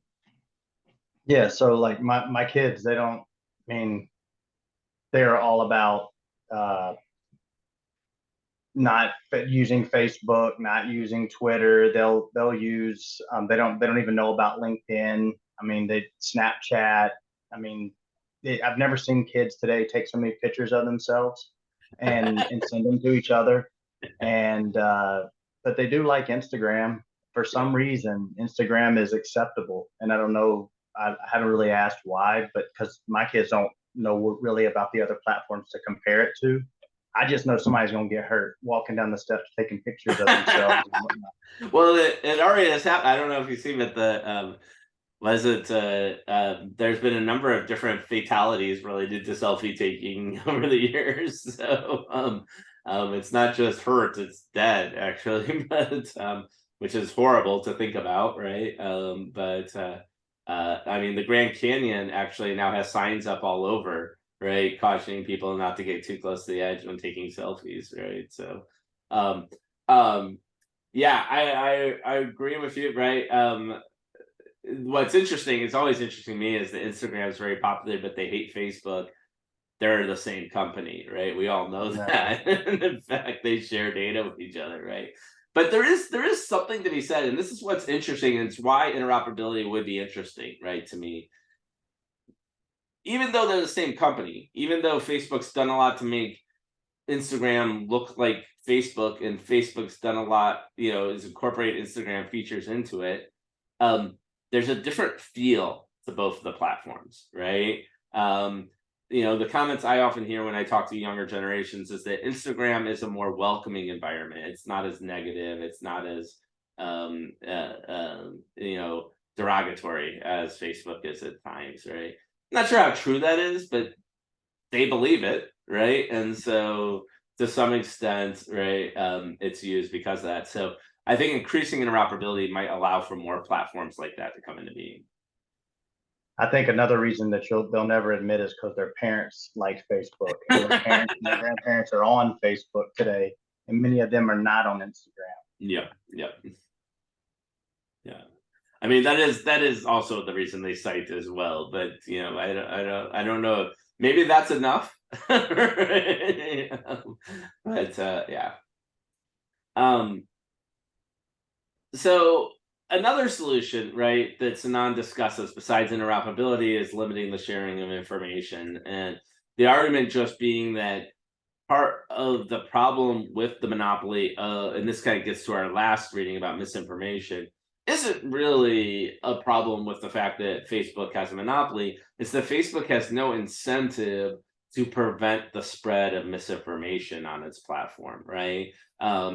Yeah, so like my kids, they don't, I mean, they're all about not using Facebook, not using Twitter. They'll use they don't even know about LinkedIn. I mean, they Snapchat. I mean, I've never seen kids today take so many pictures of themselves and send them to each other. And but they do like Instagram. For some reason, Instagram is acceptable, and I don't know. I haven't really asked why, but because my kids don't know really about the other platforms to compare it to. I just know somebody's gonna get hurt walking down the steps taking pictures of themselves and whatnot. Well, it already has happened. I don't know if you've seen, but there's been a number of different fatalities related to selfie taking over the years. So it's not just hurt, it's dead actually, but which is horrible to think about, right? I mean, the Grand Canyon actually now has signs up all over, right, cautioning people not to get too close to the edge when taking selfies, right? So um yeah, I agree with you, right? What's interesting, it's always interesting to me, is that Instagram is very popular, but they hate Facebook. They're the same company, right? We all know that. And in fact, they share data with each other, right? But there is something to be said, and this is what's interesting, and it's why interoperability would be interesting, right? To me, even though they're the same company, even though Facebook's done a lot to make Instagram look like Facebook, and Facebook's done a lot, is incorporate Instagram features into it. There's a different feel to both of the platforms, right? The comments I often hear when I talk to younger generations is that Instagram is a more welcoming environment. It's not as negative. It's not as derogatory as Facebook is at times, right? Not sure how true that is, but they believe it, right? And so to some extent, right, it's used because of that. So I think increasing interoperability might allow for more platforms like that to come into being. I think another reason that they'll never admit is because their parents like Facebook. And their parents and their grandparents are on Facebook today, and many of them are not on Instagram. Yeah. I mean, that is also the reason they cite as well. But I don't know. Maybe that's enough. But yeah. So another solution, right, that's non-discussed besides interoperability is limiting the sharing of information. And the argument just being that part of the problem with the monopoly, and this kind of gets to our last reading about misinformation, isn't really a problem with the fact that Facebook has a monopoly. It's that Facebook has no incentive to prevent the spread of misinformation on its platform, right?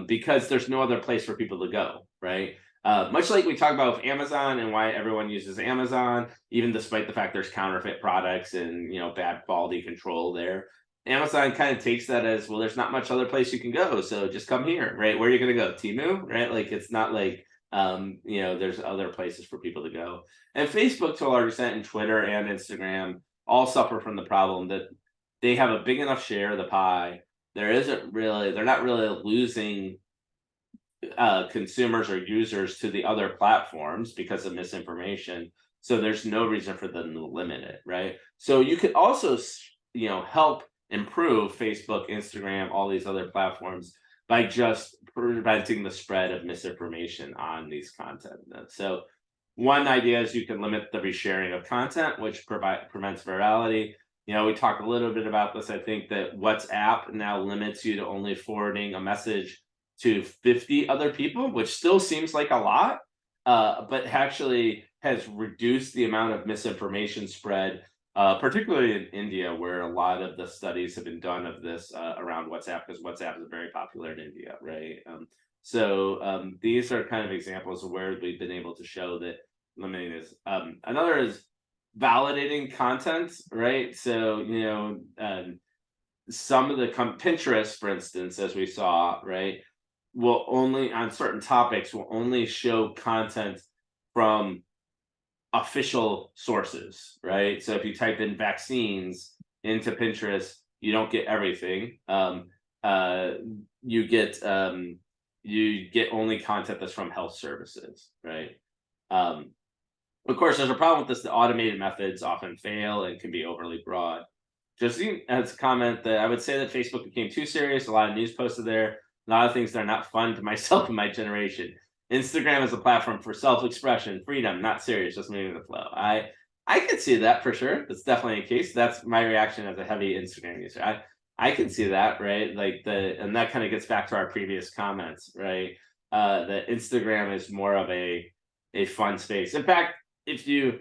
Because there's no other place for people to go, right? Much like we talk about with Amazon and why everyone uses Amazon, even despite the fact there's counterfeit products and bad quality control there. Amazon kind of takes that as, well, there's not much other place you can go, so just come here, right? Where are you going to go? Temu, right? Like, it's not like there's other places for people to go. And Facebook, to a large extent, and Twitter and Instagram all suffer from the problem that they have a big enough share of the pie. They're not really losing consumers or users to the other platforms because of misinformation. So there's no reason for them to limit it, right? So you could also, help improve Facebook, Instagram, all these other platforms by just preventing the spread of misinformation on these content. So one idea is you can limit the resharing of content, which prevents virality. You know, we talked a little bit about this. I think that WhatsApp now limits you to only forwarding a message to 50 other people, which still seems like a lot, but actually has reduced the amount of misinformation spread, particularly in India, where a lot of the studies have been done of this around WhatsApp, because WhatsApp is very popular in India, right? So these are kind of examples of where we've been able to show that limiting is. Another is validating content, right? So, you know, some of the Pinterest, for instance, as we saw, right, will only on certain topics will only show content from official sources, right? So if you type in vaccines into Pinterest, you don't get everything. You get only content that's from health services, right? Of course, there's a problem with this. The automated methods often fail and can be overly broad. Justine has a comment that I would say that Facebook became too serious. A lot of news posted there. A lot of things that are not fun to myself and my generation. Instagram is a platform for self-expression, freedom, not serious, just moving the flow. I could see that for sure. That's definitely a case. That's my reaction as a heavy Instagram user. I can see that, right? Like and that kind of gets back to our previous comments, right? That Instagram is more of a fun space. In fact, if you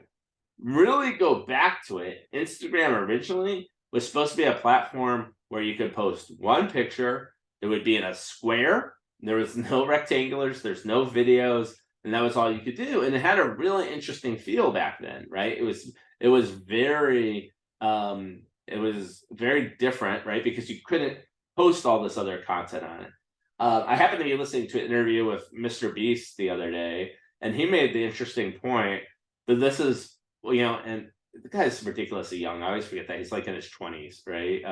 really go back to it, Instagram originally was supposed to be a platform where you could post one picture. It would be in a square. There was no rectangulars. There's no videos, and that was all you could do. And it had a really interesting feel back then, right? It was very different, right? Because you couldn't post all this other content on it. I happened to be listening to an interview with Mr. Beast the other day, and he made the interesting point that this is, you know, and the guy's ridiculously young. I always forget that he's like in his 20s, right?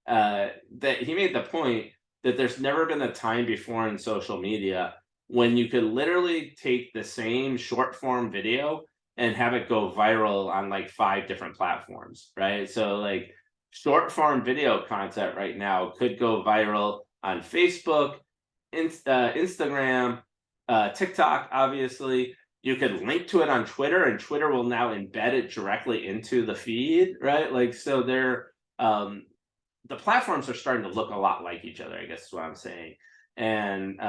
That he made the point that there's never been a time before in social media when you could literally take the same short form video and have it go viral on like 5 different platforms, right? So like short form video content right now could go viral on Facebook, Instagram, TikTok, obviously. You could link to it on Twitter, and Twitter will now embed it directly into the feed, right? Like, so they're the platforms are starting to look a lot like each other, I guess is what I'm saying. And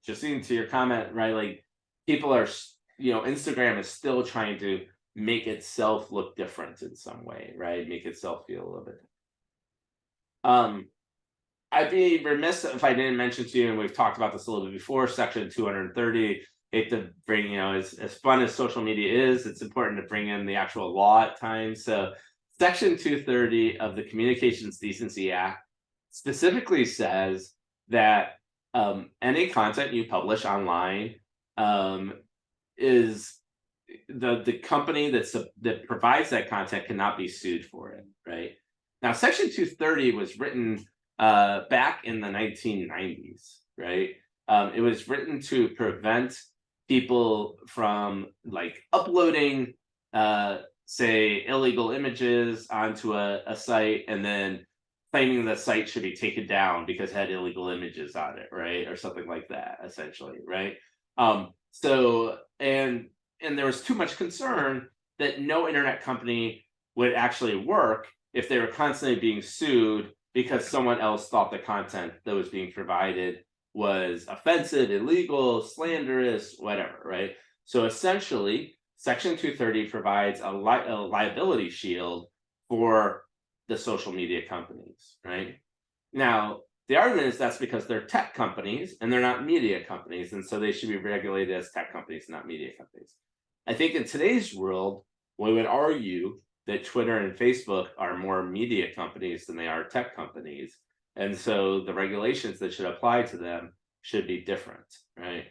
Justine, to your comment, right? Like people are, you know, Instagram is still trying to make itself look different in some way, right? Make itself feel a little bit. I'd be remiss if I didn't mention to you, and we've talked about this a little bit before, section 230. Hate to bring, you know, as fun as social media is, it's important to bring in the actual law at times. So section 230 of the Communications Decency Act specifically says that any content you publish online is the company that provides that content cannot be sued for it, right? Now, section 230 was written back in the 1990s, right? It was written to prevent people from like uploading say illegal images onto a site and then claiming the site should be taken down because it had illegal images on it, right? Or something like that, essentially, right? So and there was too much concern that no internet company would actually work if they were constantly being sued because someone else thought the content that was being provided was offensive, illegal, slanderous, whatever, right? So essentially, Section 230 provides a liability shield for the social media companies, right? Now, the argument is that's because they're tech companies and they're not media companies, and so they should be regulated as tech companies, not media companies. I think in today's world, we would argue that Twitter and Facebook are more media companies than they are tech companies. And so the regulations that should apply to them should be different, right?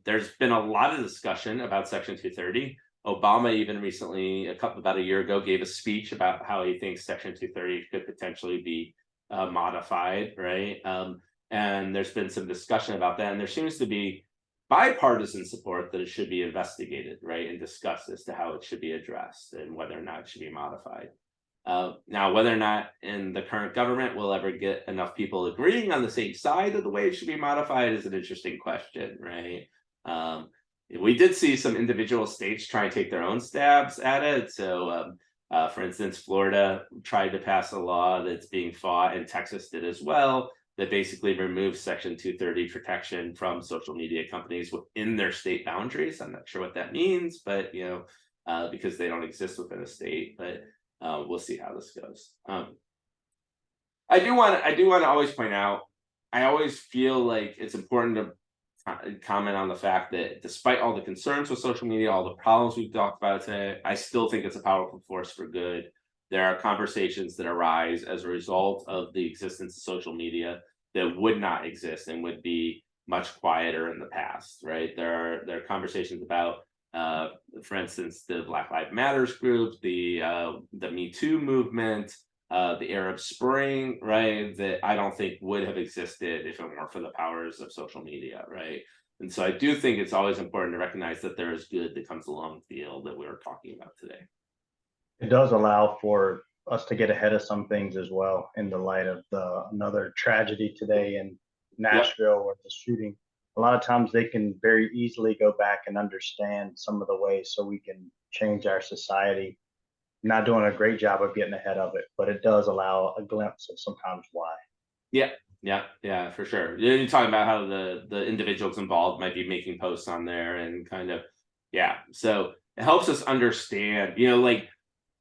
There's been a lot of discussion about Section 230. Obama even recently, about a year ago, gave a speech about how he thinks Section 230 could potentially be modified, right? And there's been some discussion about that. And there seems to be bipartisan support that it should be investigated, right? And discussed as to how it should be addressed and whether or not it should be modified. Now, whether or not in the current government we'll ever get enough people agreeing on the same side of the way it should be modified is an interesting question, right? we did see some individual states try and take their own stabs at it. So, for instance, Florida tried to pass a law that's being fought, and Texas did as well, that basically removes Section 230 protection from social media companies within their state boundaries. I'm not sure what that means, but because they don't exist within a state. But we'll see how this goes. I do want to always point out, I always feel like it's important to comment on the fact that despite all the concerns with social media, all the problems we've talked about today, I still think it's a powerful force for good. There are conversations that arise as a result of the existence of social media that would not exist and would be much quieter in the past, right? There are conversations about, for instance, the Black Lives Matters group, the Me Too movement, the Arab Spring, right? That I don't think would have existed if it weren't for the powers of social media, right? And so I do think it's always important to recognize that there is good that comes along the field that we were talking about today. It does allow for us to get ahead of some things as well in the light of another tragedy today in Nashville with the shooting. A lot of times they can very easily go back and understand some of the ways so we can change our society. Not doing a great job of getting ahead of it, but it does allow a glimpse of sometimes why. Yeah, for sure. You're talking about how the individuals involved might be making posts on there and kind of, so it helps us understand, like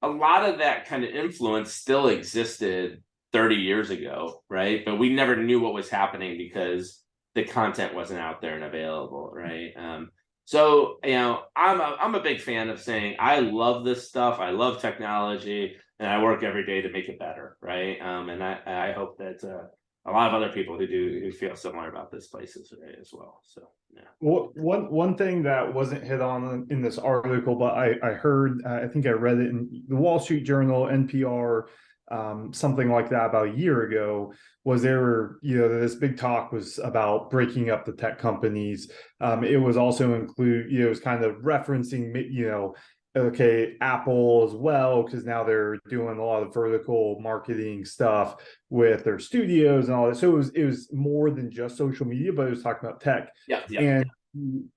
a lot of that kind of influence still existed 30 years ago, right? But we never knew what was happening because the content wasn't out there and available, right? So, I'm a big fan of saying I love this stuff. I love technology, and I work every day to make it better, right? And I hope that a lot of other people who feel similar about this places as well. So, yeah. Well, one thing that wasn't hit on in this article, but I heard, I think I read it in the Wall Street Journal, NPR, something like that about a year ago, was this big talk was about breaking up the tech companies. It was also it was kind of referencing, okay, Apple as well, because now they're doing a lot of vertical marketing stuff with their studios and all that. So it was more than just social media, but it was talking about tech. Yeah. And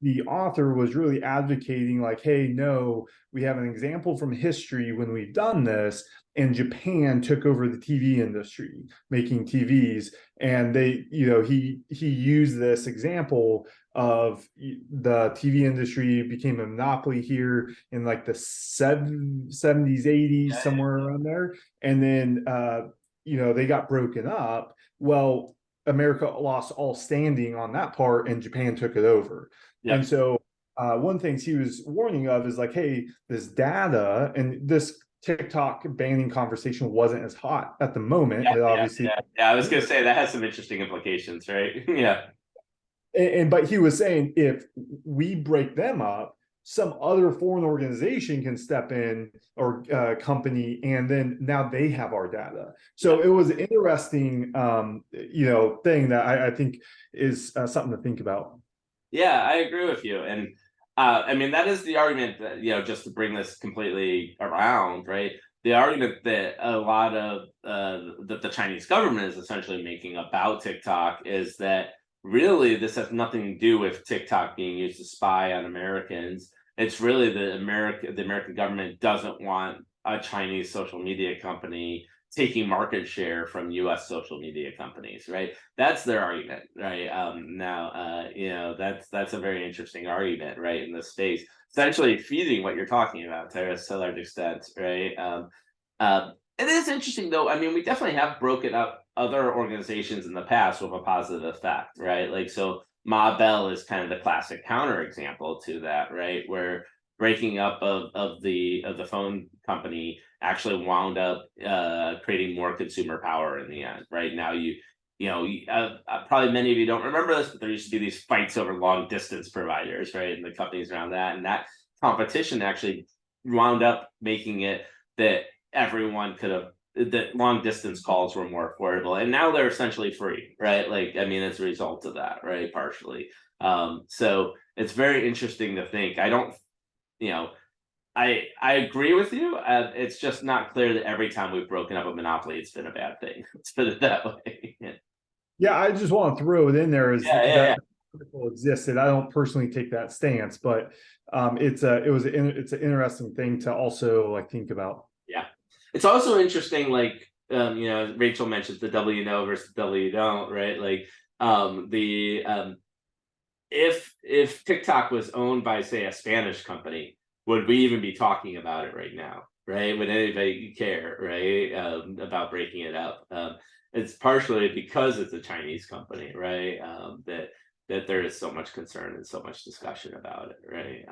the author was really advocating like, hey, no, we have an example from history when we've done this, and Japan took over the TV industry, making TVs. And they, he used this example of the TV industry became a monopoly here in like the 70s, 80s, somewhere around there. And then, they got broken up. Well, America lost all standing on that part, and Japan took it over. Yep. And so one thing he was warning of is like, hey, this data and this TikTok banning conversation wasn't as hot at the moment. Obviously, I was going to say that has some interesting implications, right? Yeah. But he was saying if we break them up, some other foreign organization can step in, or company, and then now they have our data. So it was an interesting, thing that I think is something to think about. Yeah, I agree with you. And that is the argument that, just to bring this completely around, right? The argument that a lot of that the Chinese government is essentially making about TikTok is that really this has nothing to do with TikTok being used to spy on Americans. It's really the American government doesn't want a Chinese social media company taking market share from U.S. social media companies, right? That's their argument, right? That's a very interesting argument, right? In this space, essentially feeding what you're talking about, to a large extent, right? It is interesting, though. We definitely have broken up other organizations in the past with a positive effect, right? Like, so Ma Bell is kind of the classic counterexample to that, right? Where breaking up of the phone company actually wound up creating more consumer power in the end, right? Now probably many of you don't remember this, but there used to be these fights over long distance providers, right? And the companies around that, and that competition actually wound up making it that everyone that long distance calls were more affordable, and now they're essentially free, right? Like, as a result of that, right? Partially. So it's very interesting to think. I agree with you. It's just not clear that every time we've broken up a monopoly, it's been a bad thing. Let's put it that way. Yeah, I just want to throw it in there article existed. I don't personally take that stance, but it's an interesting thing to also like think about. It's also interesting, like you know, Rachel mentions the W know versus W don't, right? Like if TikTok was owned by, say, a Spanish company, would we even be talking about it right now? Right? Would anybody care, right? About breaking it up? It's partially because it's a Chinese company, right? That there is so much concern and so much discussion about it, right?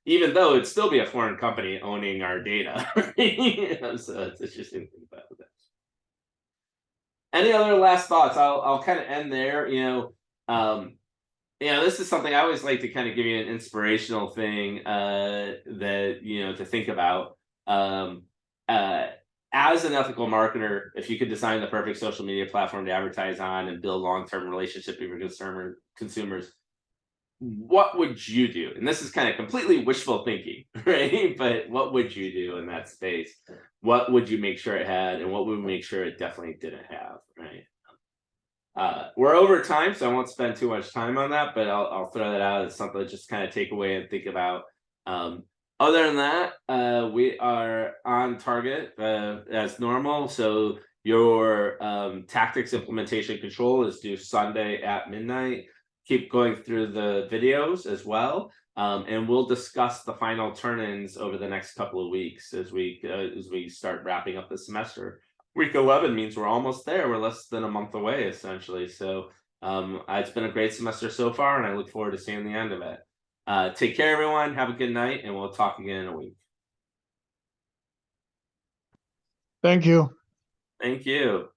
Even though it'd still be a foreign company owning our data, right? So it's interesting to think about that. Any other last thoughts? I'll kind of end there. This is something I always like to kind of give you an inspirational thing that to think about. As an ethical marketer, if you could design the perfect social media platform to advertise on and build long-term relationship with your consumers, what would you do? And this is kind of completely wishful thinking, right? But what would you do in that space? What would you make sure it had, and what would we make sure it definitely didn't have, right? We're over time, so I won't spend too much time on that, but I'll throw that out as something to just kind of take away and think about. Other than that, we are on target as normal. So your tactics implementation control is due Sunday at midnight. Keep going through the videos as well. And we'll discuss the final turn-ins over the next couple of weeks as we start wrapping up the semester. Week 11 means we're almost there. We're less than a month away, essentially. So it's been a great semester so far, and I look forward to seeing the end of it. Take care, everyone. Have a good night, and we'll talk again in a week. Thank you. Thank you.